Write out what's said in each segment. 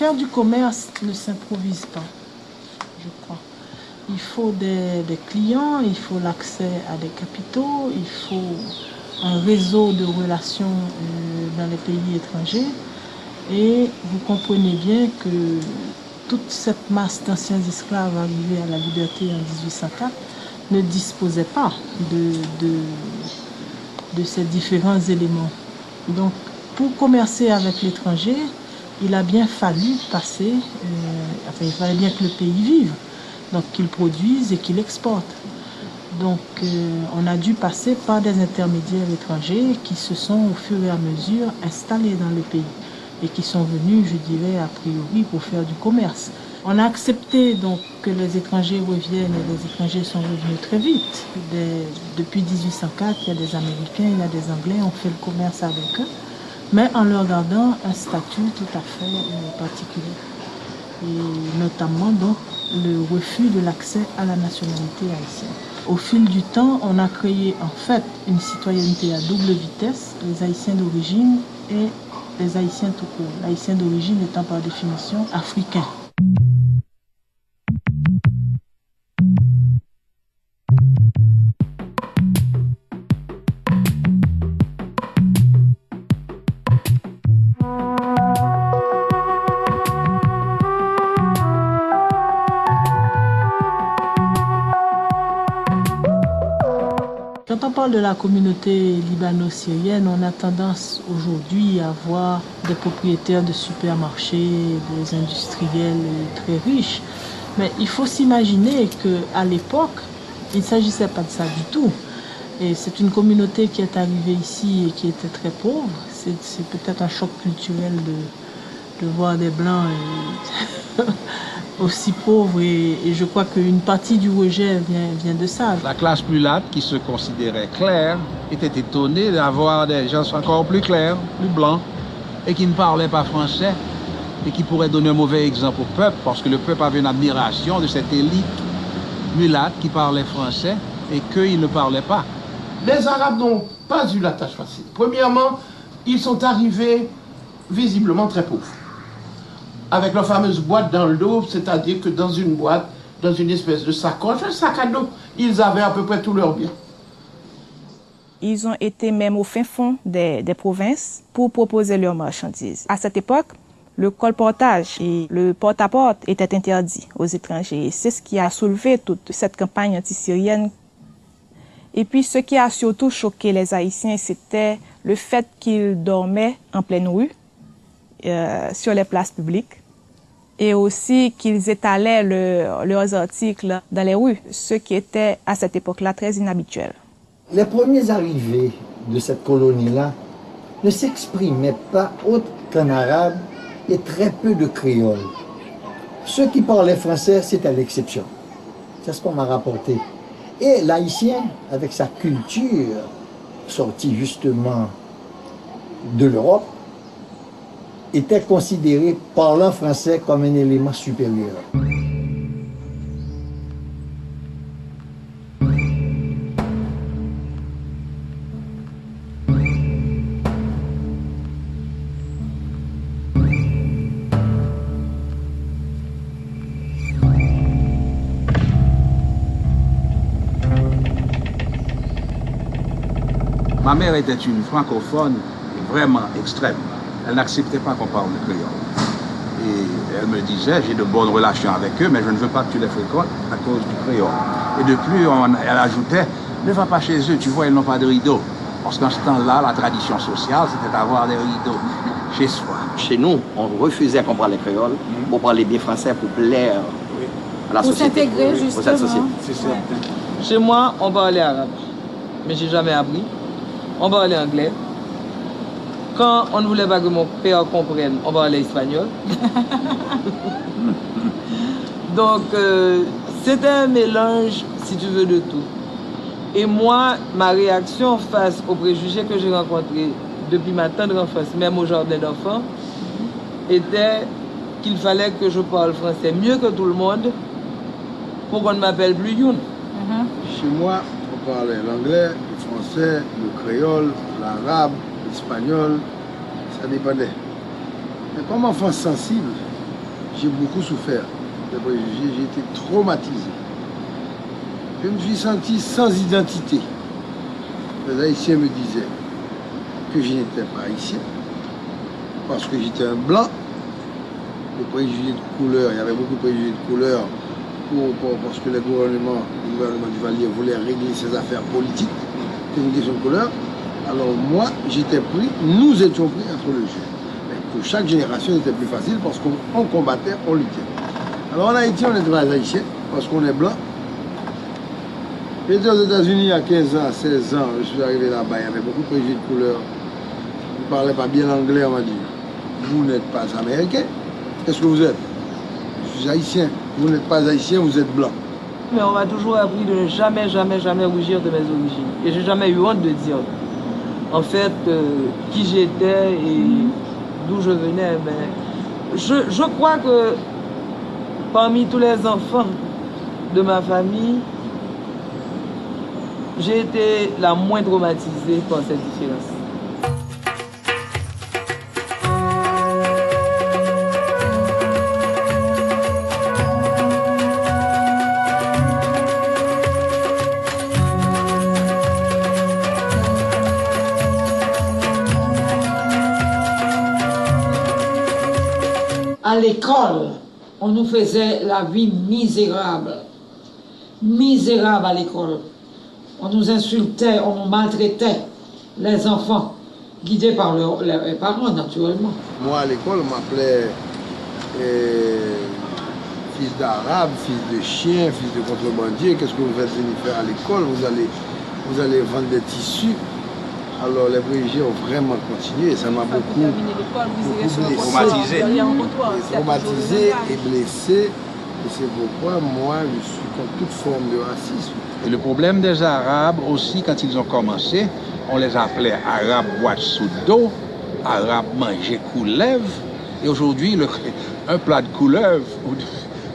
Faire du commerce ne s'improvise pas, je crois. Il faut des clients, il faut l'accès à des capitaux, il faut un réseau de relations dans les pays étrangers. Et vous comprenez bien que toute cette masse d'anciens esclaves arrivés à la liberté en 1804 ne disposait pas de ces différents éléments. Donc, pour commercer avec l'étranger, il a bien fallu passer, il fallait bien que le pays vive, donc qu'il produise et qu'il exporte. Donc, on a dû passer par des intermédiaires étrangers qui se sont au fur et à mesure installés dans le pays et qui sont venus, je dirais, a priori pour faire du commerce. On a accepté donc que les étrangers reviennent et les étrangers sont revenus très vite. Depuis 1804, il y a des Américains, il y a des Anglais, on fait le commerce avec eux, mais en leur gardant un statut tout à fait particulier. Et notamment donc le refus de l'accès à la nationalité haïtienne. Au fil du temps, on a créé en fait une citoyenneté à double vitesse, les Haïtiens d'origine et les Haïtiens tout court. L'Haïtien d'origine étant par définition africain. Quand on parle de la communauté libano-syrienne, on a tendance aujourd'hui à voir des propriétaires de supermarchés, des industriels très riches. Mais il faut s'imaginer qu'à l'époque, il ne s'agissait pas de ça du tout. Et c'est une communauté qui est arrivée ici et qui était très pauvre. C'est peut-être un choc culturel de voir des Blancs aussi pauvres et je crois qu'une partie du rejet vient de ça. La classe mulâtre qui se considérait claire était étonnée d'avoir des gens encore plus clairs, plus blancs et qui ne parlaient pas français et qui pourraient donner un mauvais exemple au peuple parce que le peuple avait une admiration de cette élite mulâtre qui parlait français et qu'ils ne parlaient pas. Les Arabes n'ont pas eu la tâche facile. Premièrement, ils sont arrivés visiblement très pauvres. Avec leur fameuse boîte dans le dos, c'est-à-dire que dans une boîte, dans une espèce de sacoche, un sac à dos, ils avaient à peu près tous leurs biens. Ils ont été même au fin fond des provinces pour proposer leurs marchandises. À cette époque, le colportage et le porte-à-porte étaient interdits aux étrangers. C'est ce qui a soulevé toute cette campagne anti-syrienne. Et puis, ce qui a surtout choqué les Haïtiens, c'était le fait qu'ils dormaient en pleine rue, sur les places publiques, et aussi qu'ils étalaient leurs articles dans les rues, ce qui était à cette époque-là très inhabituel. Les premiers arrivés de cette colonie-là ne s'exprimaient pas autre qu'en arabe et très peu de créole. Ceux qui parlaient français, c'était l'exception. C'est ce qu'on m'a rapporté. Et l'haïtien, avec sa culture sortie justement de l'Europe, était considéré parlant français comme un élément supérieur. Ma mère était une francophone vraiment extrême. Elle n'acceptait pas qu'on parle le créole. Et elle me disait, j'ai de bonnes relations avec eux, mais je ne veux pas que tu les fréquentes à cause du créole. Et de plus, elle ajoutait, ne va pas chez eux, tu vois, ils n'ont pas de rideaux. Parce qu'en ce temps-là, la tradition sociale, c'était d'avoir des rideaux chez soi. Chez nous, on refusait qu'on parle le créole pour parler bien français, pour plaire à la société. Pour s'intégrer, justement. Pour cette société. C'est ça. Ouais. Chez moi, on parlait arabe, mais j'ai jamais appris. On parlait anglais. Quand on ne voulait pas que mon père comprenne, on parlait espagnol. Donc, c'était un mélange, si tu veux, de tout. Et moi, ma réaction face aux préjugés que j'ai rencontrés depuis ma tendre enfance, même au jardin d'enfants, était qu'il fallait que je parle français mieux que tout le monde pour qu'on ne m'appelle plus Youn. Chez moi, on parlait l'anglais, le français, le créole, l'arabe, l'espagnol, ça dépendait. Mais comme enfant sensible, j'ai beaucoup souffert des préjugés, j'ai été traumatisé. Je me suis senti sans identité. Les Haïtiens me disaient que je n'étais pas haïtien, parce que j'étais un blanc. Les préjugés de couleur, il y avait beaucoup de préjugés de couleur, parce que le gouvernement Duvalier voulait régler ses affaires politiques, c'est une question de couleur. Alors moi, j'étais pris, nous étions pris entre le jeu. Mais pour chaque génération, c'était plus facile parce qu'on combattait, on luttait. Alors en Haïti, on est très haïtien, parce qu'on est blanc. J'étais aux États-Unis il y a 15 ans, 16 ans, je suis arrivé là-bas, il y avait beaucoup de préjugés de couleur. Je ne parlais pas bien l'anglais, on m'a dit, vous n'êtes pas américain. Qu'est-ce que vous êtes? Je suis haïtien. Vous n'êtes pas haïtien, vous êtes blanc. Mais on m'a toujours appris de ne jamais, jamais, jamais rougir de mes origines. Et j'ai jamais eu honte de dire, en fait, qui j'étais et d'où je venais. Mais je crois que parmi tous les enfants de ma famille, j'ai été la moins traumatisée par cette différence. À l'école, on nous faisait la vie misérable. Misérable à l'école. On nous insultait, on nous maltraitait, les enfants, guidés par leurs parents, naturellement. Moi, à l'école, on m'appelait fils d'arabe, fils de chien, fils de contrebandier. Qu'est-ce que vous faites venir faire à l'école? Vous allez vendre des tissus. Alors les préjugés ont vraiment continué et ça m'a beaucoup traumatisé et blessé. Et c'est pourquoi moi je suis contre toute forme de racisme. Et le problème des Arabes aussi, quand ils ont commencé, on les appelait Arabes boîte sous dos, Arabes manger couleuvre. Et aujourd'hui, un plat de couleuvre,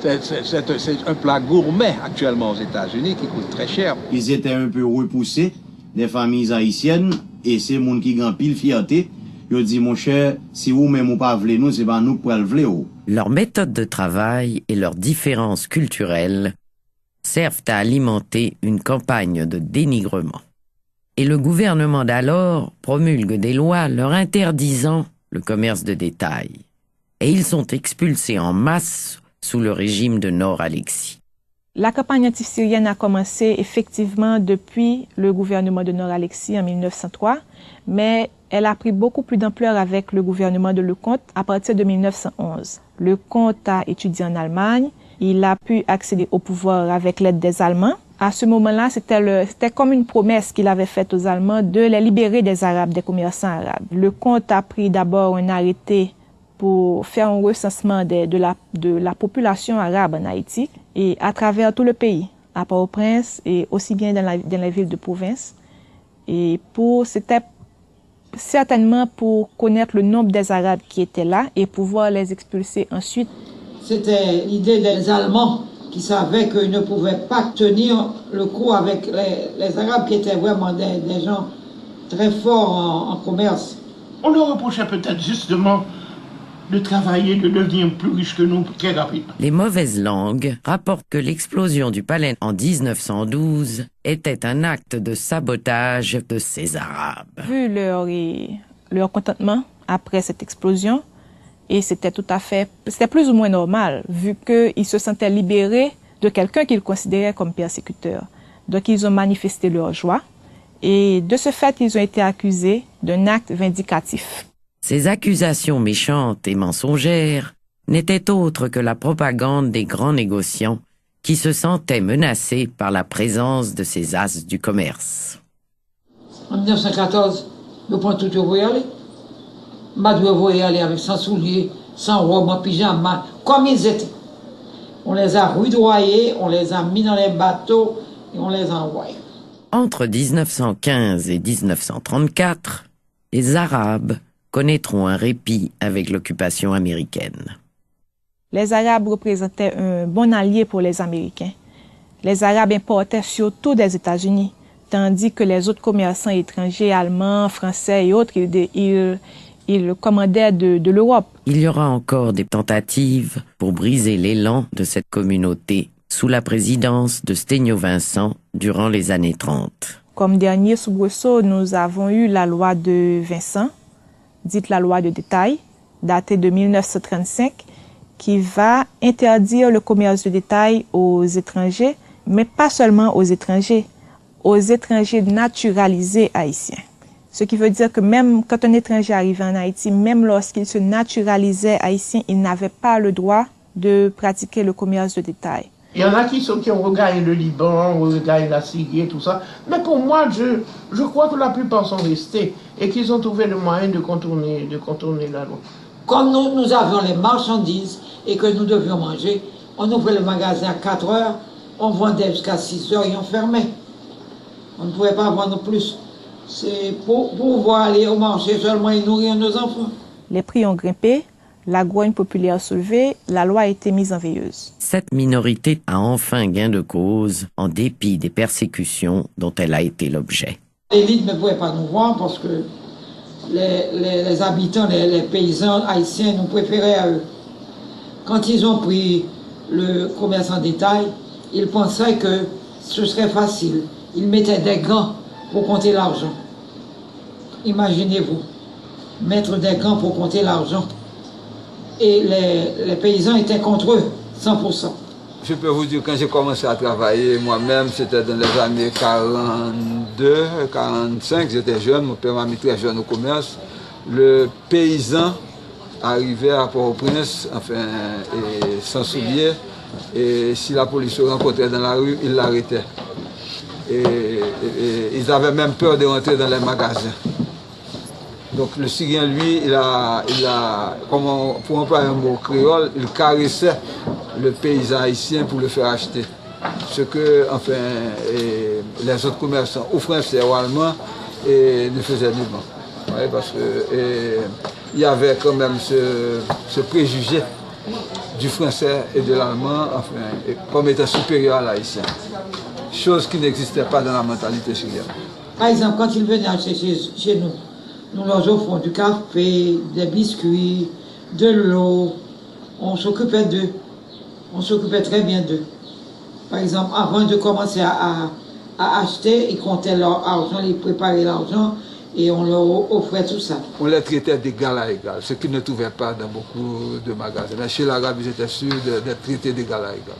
c'est un plat gourmet actuellement aux États-Unis qui coûte très cher. Ils étaient un peu repoussés des familles haïtiennes. Et c'est moun qui grand pile fierté. Yo dit mon cher, si vous même ou pas vle nous, c'est pas nous pour le vle ou. Leur méthode de travail et leurs différences culturelles servent à alimenter une campagne de dénigrement. Et le gouvernement d'alors promulgue des lois leur interdisant le commerce de détail. Et ils sont expulsés en masse sous le régime de Nord-Alexis. La campagne anti-syrienne a commencé effectivement depuis le gouvernement de Nord-Alexis en 1903, mais elle a pris beaucoup plus d'ampleur avec le gouvernement de Lecomte à partir de 1911. Lecomte a étudié en Allemagne, il a pu accéder au pouvoir avec l'aide des Allemands. À ce moment-là, c'était comme une promesse qu'il avait faite aux Allemands de les libérer des Arabes, des commerçants arabes. Lecomte a pris d'abord un arrêté pour faire un recensement de la population arabe en Haïti et à travers tout le pays, à Port-au-Prince et aussi bien dans les villes de province. Et c'était certainement pour connaître le nombre des Arabes qui étaient là et pouvoir les expulser ensuite. C'était l'idée des Allemands qui savaient qu'ils ne pouvaient pas tenir le coup avec les Arabes qui étaient vraiment des gens très forts en commerce. On leur reprochait peut-être justement de travailler, de devenir plus riche que nous très rapidement. Les mauvaises langues rapportent que l'explosion du palais en 1912 était un acte de sabotage de ces Arabes. Vu leur contentement après cette explosion, et c'était plus ou moins normal, vu qu'ils se sentaient libérés de quelqu'un qu'ils considéraient comme persécuteur. Donc ils ont manifesté leur joie, et de ce fait, ils ont été accusés d'un acte vindicatif. Ces accusations méchantes et mensongères n'étaient autres que la propagande des grands négociants qui se sentaient menacés par la présence de ces as du commerce. En 1914, le point tout vous y aller. Madou vous y aller avec sans souliers, sans robe, en pyjama, comme ils étaient. On les a rudoyés, on les a mis dans les bateaux et on les a envoyés. Entre 1915 et 1934, les Arabes connaîtront un répit avec l'occupation américaine. Les Arabes représentaient un bon allié pour les Américains. Les Arabes importaient surtout des États-Unis, tandis que les autres commerçants étrangers, allemands, français et autres, Il commandait de l'Europe. Il y aura encore des tentatives pour briser l'élan de cette communauté sous la présidence de Sténio Vincent durant les années 30. Comme dernier soubresaut, nous avons eu la loi de Vincent, dite la loi de détail, datée de 1935, qui va interdire le commerce de détail aux étrangers, mais pas seulement aux étrangers naturalisés haïtiens. Ce qui veut dire que même quand un étranger arrivait en Haïti, même lorsqu'il se naturalisait haïtien, il n'avait pas le droit de pratiquer le commerce de détail. Il y en a qui ont regardé le Liban, regardé la Syrie et tout ça. Mais pour moi, je crois que la plupart sont restés et qu'ils ont trouvé le moyen de contourner la loi. Comme nous avions les marchandises et que nous devions manger, on ouvrait le magasin à 4 heures, on vendait jusqu'à 6 heures et on fermait. On ne pouvait pas vendre plus. C'est pour pouvoir aller au marché seulement et nourrir nos enfants. Les prix ont grimpé, la grogne populaire soulevée, la loi a été mise en veilleuse. Cette minorité a enfin gain de cause en dépit des persécutions dont elle a été l'objet. L'élite ne pouvait pas nous voir parce que les habitants, les paysans haïtiens nous préféraient à eux. Quand ils ont pris le commerce en détail, ils pensaient que ce serait facile. Ils mettaient des gants pour compter l'argent. Imaginez-vous, mettre des gants pour compter l'argent. Et les paysans étaient contre eux, 100%. Je peux vous dire, quand j'ai commencé à travailler moi-même, c'était dans les années 42, 45, j'étais jeune, mon père m'a mis très jeune au commerce. Le paysan arrivait à Port-au-Prince, enfin, et sans souliers, et si la police le rencontrait dans la rue, il l'arrêtait. Et ils avaient même peur de rentrer dans les magasins. Donc le Syrien, lui, il a pour employer un mot créole, il caressait le paysan haïtien pour le faire acheter. Ce que, enfin, les autres commerçants, ou français ou allemands, ne faisaient nullement. Ouais, parce qu'il y avait quand même ce préjugé du français et de l'allemand, enfin, comme étant supérieur à l'haïtien. Chose qui n'existait pas dans la mentalité syrienne. Par exemple, quand ils venaient acheter chez nous, nous leur offrons du café, des biscuits, de l'eau. On s'occupait d'eux. On s'occupait très bien d'eux. Par exemple, avant de commencer à acheter, ils comptaient leur argent, ils préparaient l'argent et on leur offrait tout ça. On les traitait d'égal à égal, ce qu'ils ne trouvaient pas dans beaucoup de magasins. Mais chez l'arabe, ils étaient sûrs d'être traités d'égal à égal.